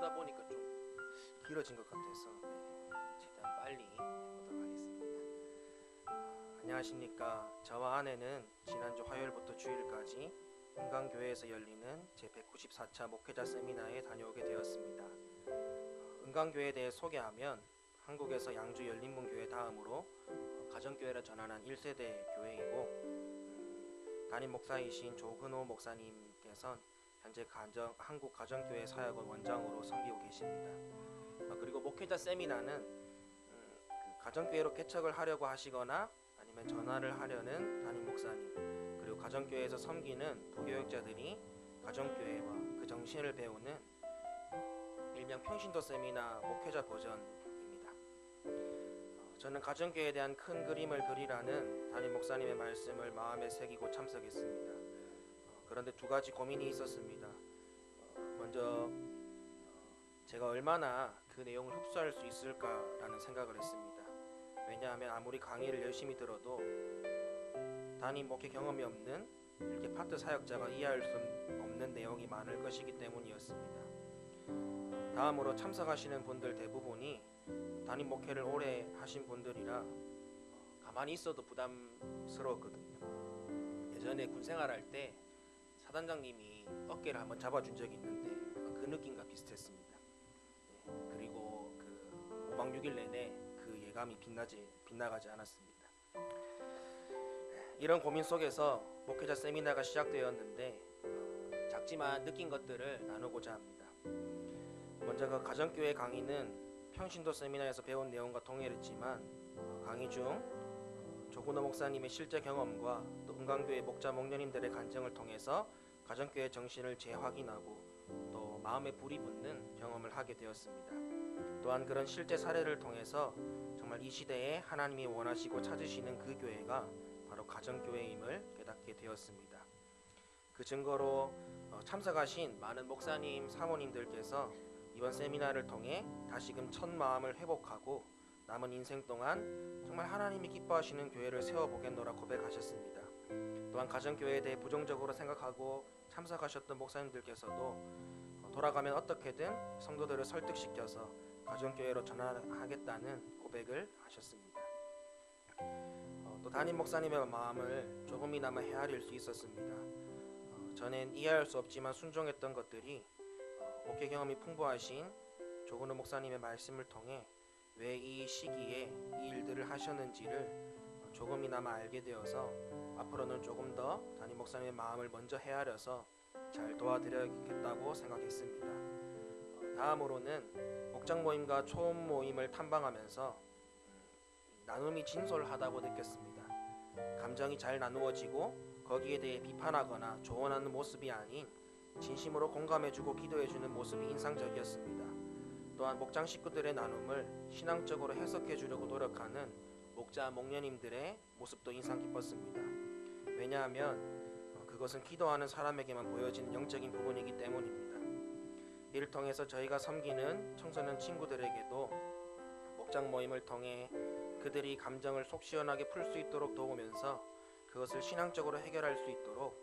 쓰다 보니까 좀 길어진 것 같아서 최대한 빨리 해보도록 하겠습니다. 안녕하십니까. 저와 아내는 지난주 화요일부터 주일까지 은강교회에서 열리는 제194차 목회자 세미나에 다녀오게 되었습니다. 은강교회에 대해 소개하면 한국에서 양주 열린문교회 다음으로 가정교회라 전환한 1세대 교회이고, 담임 목사이신 조근호 목사님께서는 현재 한국 가정교회 사역원 원장으로 섬기고 계십니다. 그리고 목회자 세미나는 가정교회로 개척을 하려고 하시거나 아니면 전환을 하려는 담임 목사님, 그리고 가정교회에서 섬기는 부교육자들이 가정교회와 그 정신을 배우는 일명 평신도 세미나 목회자 버전입니다. 저는 가정교회에 대한 큰 그림을 그리라는 담임 목사님의 말씀을 마음에 새기고 참석했습니다. 그런데 두 가지 고민이 있었습니다. 먼저 제가 얼마나 그 내용을 흡수할 수 있을까라는 생각을 했습니다. 왜냐하면 아무리 강의를 열심히 들어도 담임 목회 경험이 없는 이렇게 파트 사역자가 이해할 수 없는 내용이 많을 것이기 때문이었습니다. 다음으로 참석하시는 분들 대부분이 담임 목회를 오래 하신 분들이라 가만히 있어도 부담스러웠거든요. 예전에 군생활할 때 사단장님이 어깨를 한번 잡아준 적이 있는데 그 느낌과 비슷했습니다. 그리고 그 5박 6일 내내 그 예감이 빗나가지 않았습니다. 이런 고민 속에서 목회자 세미나가 시작되었는데 작지만 느낀 것들을 나누고자 합니다. 먼저 그 가정교회 강의는 평신도 세미나에서 배운 내용과 동일했지만 강의 중 조근호 목사님의 실제 경험과 또 은강교회 목자 목녀님들의 간증을 통해서 가정교회 정신을 재확인하고 또 마음에 불이 붙는 경험을 하게 되었습니다. 또한 그런 실제 사례를 통해서 정말 이 시대에 하나님이 원하시고 찾으시는 그 교회가 바로 가정교회임을 깨닫게 되었습니다. 그 증거로 참석하신 많은 목사님, 사모님들께서 이번 세미나를 통해 다시금 첫 마음을 회복하고 남은 인생 동안 정말 하나님이 기뻐하시는 교회를 세워보겠노라 고백하셨습니다. 또한 가정교회에 대해 부정적으로 생각하고 참석하셨던 목사님들께서도 돌아가면 어떻게든 성도들을 설득시켜서 가정교회로 전환하겠다는 고백을 하셨습니다. 또 담임 목사님의 마음을 조금이나마 헤아릴 수 있었습니다. 전엔 이해할 수 없지만 순종했던 것들이 목회 경험이 풍부하신 조근호 목사님의 말씀을 통해 왜 이 시기에 이 일들을 하셨는지를 조금이나마 알게 되어서 앞으로는 조금 더 담임 목사님의 마음을 먼저 헤아려서 잘 도와드려야겠다고 생각했습니다. 다음으로는 목장 모임과 초음 모임을 탐방하면서 나눔이 진솔하다고 느꼈습니다. 감정이 잘 나누어지고 거기에 대해 비판하거나 조언하는 모습이 아닌 진심으로 공감해주고 기도해주는 모습이 인상적이었습니다. 또한 목장 식구들의 나눔을 신앙적으로 해석해주려고 노력하는 목자 목녀님들의 모습도 인상 깊었습니다. 왜냐하면 그것은 기도하는 사람에게만 보여지는 영적인 부분이기 때문입니다. 이를 통해서 저희가 섬기는 청소년 친구들에게도 목장 모임을 통해 그들이 감정을 속 시원하게 풀 수 있도록 도우면서 그것을 신앙적으로 해결할 수 있도록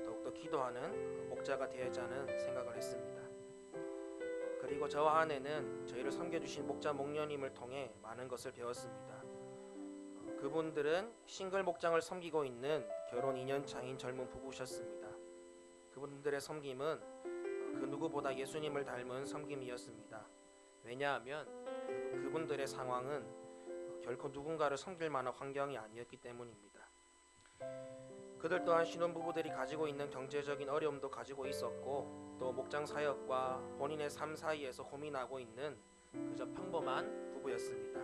더욱더 기도하는 목자가 되자는 생각을 했습니다. 그리고 저와 아내는 저희를 섬겨주신 목자 목녀님을 통해 많은 것을 배웠습니다. 그분들은 싱글 목장을 섬기고 있는 결혼 2년 차인 젊은 부부셨습니다. 그분들의 섬김은 그 누구보다 예수님을 닮은 섬김이었습니다. 왜냐하면 그분들의 상황은 결코 누군가를 섬길 만한 환경이 아니었기 때문입니다. 그들 또한 신혼부부들이 가지고 있는 경제적인 어려움도 가지고 있었고 또 목장 사역과 본인의 삶 사이에서 고민하고 있는 그저 평범한 부부였습니다.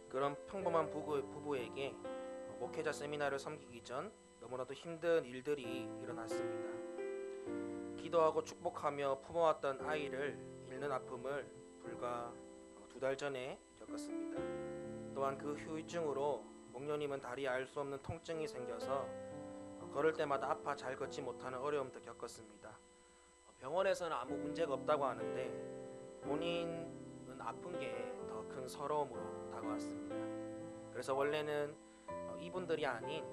그런 평범한 부부에게 목회자 세미나를 섬기기 전 너무나도 힘든 일들이 일어났습니다. 기도하고 축복하며 품어왔던 아이를 잃는 아픔을 불과 2달 전에 겪었습니다. 또한 그 후유증으로 목녀님은 다리에 알 수 없는 통증이 생겨서 걸을 때마다 아파 잘 걷지 못하는 어려움도 겪었습니다. 병원에서는 아무 문제가 없다고 하는데 본인은 아픈 게 더 큰 서러움으로 다가왔습니다. 그래서 원래는 이분들이 아닌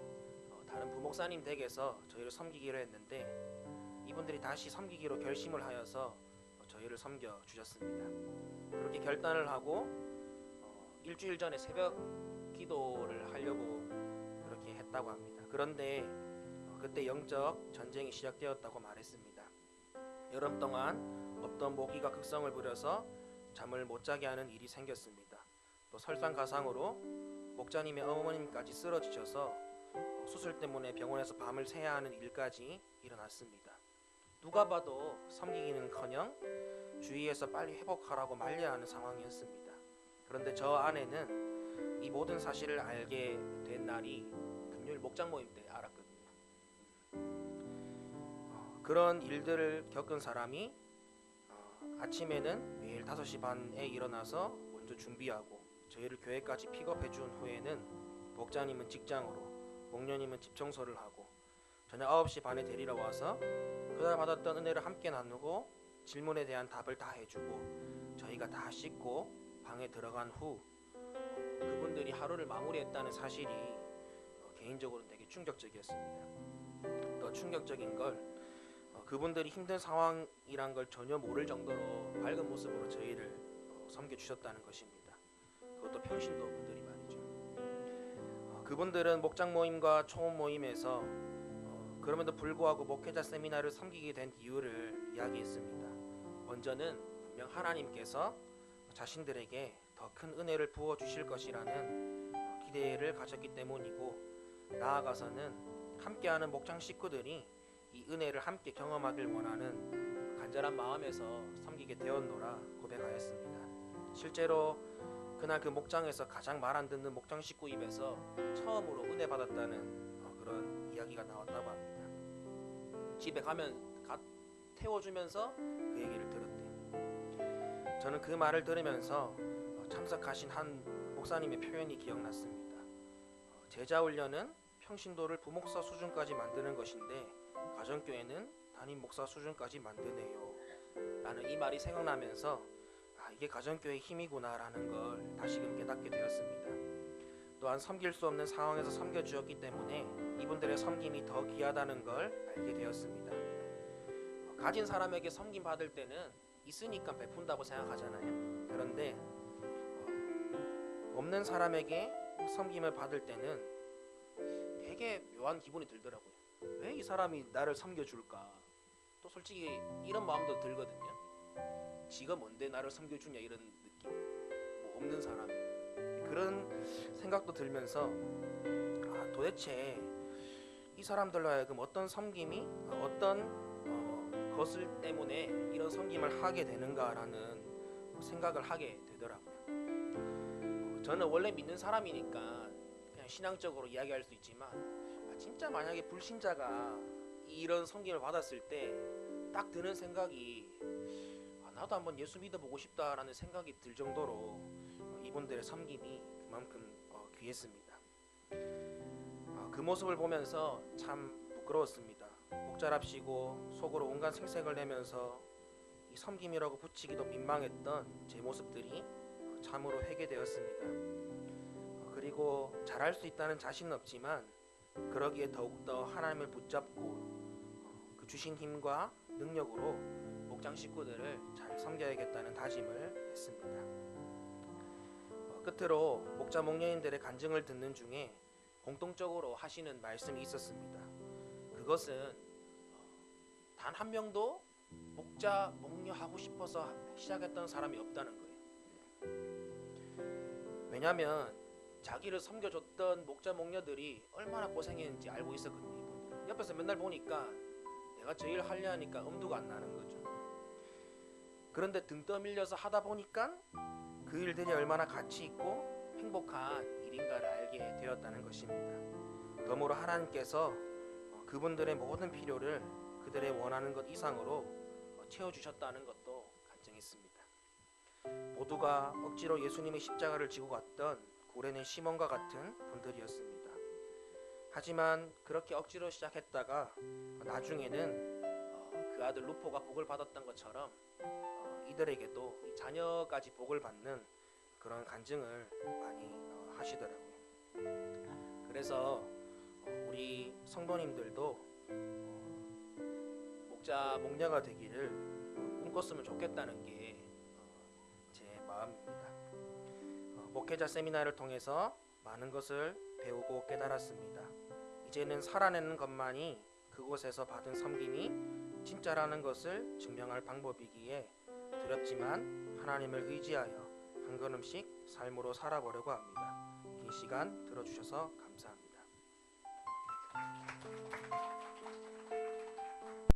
다른 부목사님 댁에서 저희를 섬기기로 했는데 이분들이 다시 섬기기로 결심을 하여서 저희를 섬겨 주셨습니다. 그렇게 결단을 하고 일주일 전에 새벽 기도를 하려고 그렇게 했다고 합니다. 그런데 그때 영적 전쟁이 시작되었다고 말했습니다. 여름 동안 없던 모기가 극성을 부려서 잠을 못 자게 하는 일이 생겼습니다. 또 설상가상으로 목자님의 어머님까지 쓰러지셔서 수술 때문에 병원에서 밤을 새야 하는 일까지 일어났습니다. 누가 봐도 섬기기는커녕 주위에서 빨리 회복하라고 말려야 하는 상황이었습니다. 그런데 저 아내는 이 모든 사실을 알게 된 날이 금요일 목장 모임 때 알았거든요. 그런 일들을 겪은 사람이 아침에는 매일 5시 반에 일어나서 먼저 준비하고 저희를 교회까지 픽업해 준 후에는 목자님은 직장으로, 목녀님은 집 청소를 하고 저녁 9시 반에 데리러 와서 그날 받았던 은혜를 함께 나누고 질문에 대한 답을 다 해주고 저희가 다 씻고 방에 들어간 후 그분들이 하루를 마무리했다는 사실이 개인적으로는 되게 충격적이었습니다. 더 충격적인 걸 그분들이 힘든 상황이란 걸 전혀 모를 정도로 밝은 모습으로 저희를 섬겨주셨다는 것입니다. 그것도 평신도 분들이 말이죠. 그분들은 목장 모임과 초원 모임에서 그럼에도 불구하고 목회자 세미나를 섬기게 된 이유를 이야기했습니다. 먼저는 분명 하나님께서 자신들에게 더 큰 은혜를 부어주실 것이라는 기대를 가졌기 때문이고, 나아가서는 함께하는 목장 식구들이 이 은혜를 함께 경험하길 원하는 간절한 마음에서 섬기게 되었노라 고백하였습니다. 실제로 그날 그 목장에서 가장 말 안 듣는 목장 식구 입에서 처음으로 은혜 받았다는 그런 이야기가 나왔다고 합니다. 집에 가면 태워주면서 그 얘기를 들었대요. 저는 그 말을 들으면서 참석하신 한 목사님의 표현이 기억났습니다. 제자훈련은 평신도를 부목사 수준까지 만드는 것인데 가정교회는 담임 목사 수준까지 만드네요 라는 이 말이 생각나면서 이게 가정교회의 힘이구나 라는 걸 다시금 깨닫게 되었습니다. 또한 섬길 수 없는 상황에서 섬겨주었기 때문에 이분들의 섬김이 더 귀하다는 걸 알게 되었습니다. 가진 사람에게 섬김 받을 때는 있으니까 베푼다고 생각하잖아요. 그런데 없는 사람에게 섬김을 받을 때는 되게 묘한 기분이 들더라고요. 왜 이 사람이 나를 섬겨줄까? 또 솔직히 이런 마음도 들거든요. 지가 뭔데 나를 섬겨주냐 이런 느낌. 뭐 없는 사람 그런 생각도 들면서 도대체 이 사람들로 하여금 어떤 섬김이 어떤 것을 때문에 이런 섬김을 하게 되는가라는 생각을 하게 되더라고요. 저는 원래 믿는 사람이니까 그냥 신앙적으로 이야기할 수 있지만 진짜 만약에 불신자가 이런 섬김을 받았을 때 딱 드는 생각이 나도 한번 예수 믿어보고 싶다라는 생각이 들 정도로 이분들의 섬김이 그만큼 귀했습니다. 그 모습을 보면서 참 부끄러웠습니다. 목자랍시고 속으로 온갖 생색을 내면서 이 섬김이라고 붙이기도 민망했던 제 모습들이 참으로 회개되었습니다. 그리고 잘할 수 있다는 자신은 없지만 그러기에 더욱더 하나님을 붙잡고 그 주신 힘과 능력으로 목장 식구들을 잘 섬겨야겠다는 다짐을 했습니다. 끝으로 목자 목녀님들의 간증을 듣는 중에 공통적으로 하시는 말씀이 있었습니다. 그것은 단 한 명도 목자 목녀 하고 싶어서 시작했던 사람이 없다는 거예요. 왜냐하면 자기를 섬겨줬던 목자 목녀들이 얼마나 고생했는지 알고 있었거든요. 옆에서 맨날 보니까 내가 저 일 하려 하니까 엄두가 안 나는 거죠. 그런데 등 떠밀려서 하다 보니까 그 일들이 얼마나 가치 있고 행복한 일인가를 알게 되었다는 것입니다. 덤으로 하나님께서 그분들의 모든 필요를 그들의 원하는 것 이상으로 채워주셨다는 것도 간증했습니다. 모두가 억지로 예수님의 십자가를 지고 갔던 고레네 시몬과 같은 분들이었습니다. 하지만 그렇게 억지로 시작했다가 나중에는 그 아들 루포가 복을 받았던 것처럼 이들에게도 자녀까지 복을 받는 그런 간증을 많이 하시더라고요. 그래서 우리 성도님들도 목자 목녀가 되기를 바꿨으면 좋겠다는 게 제 마음입니다. 목회자 세미나를 통해서 많은 것을 배우고 깨달았습니다. 이제는 살아내는 것만이 그곳에서 받은 섬김이 진짜라는 것을 증명할 방법이기에 두렵지만 하나님을 의지하여 한 걸음씩 삶으로 살아보려고 합니다. 긴 시간 들어주셔서 감사합니다.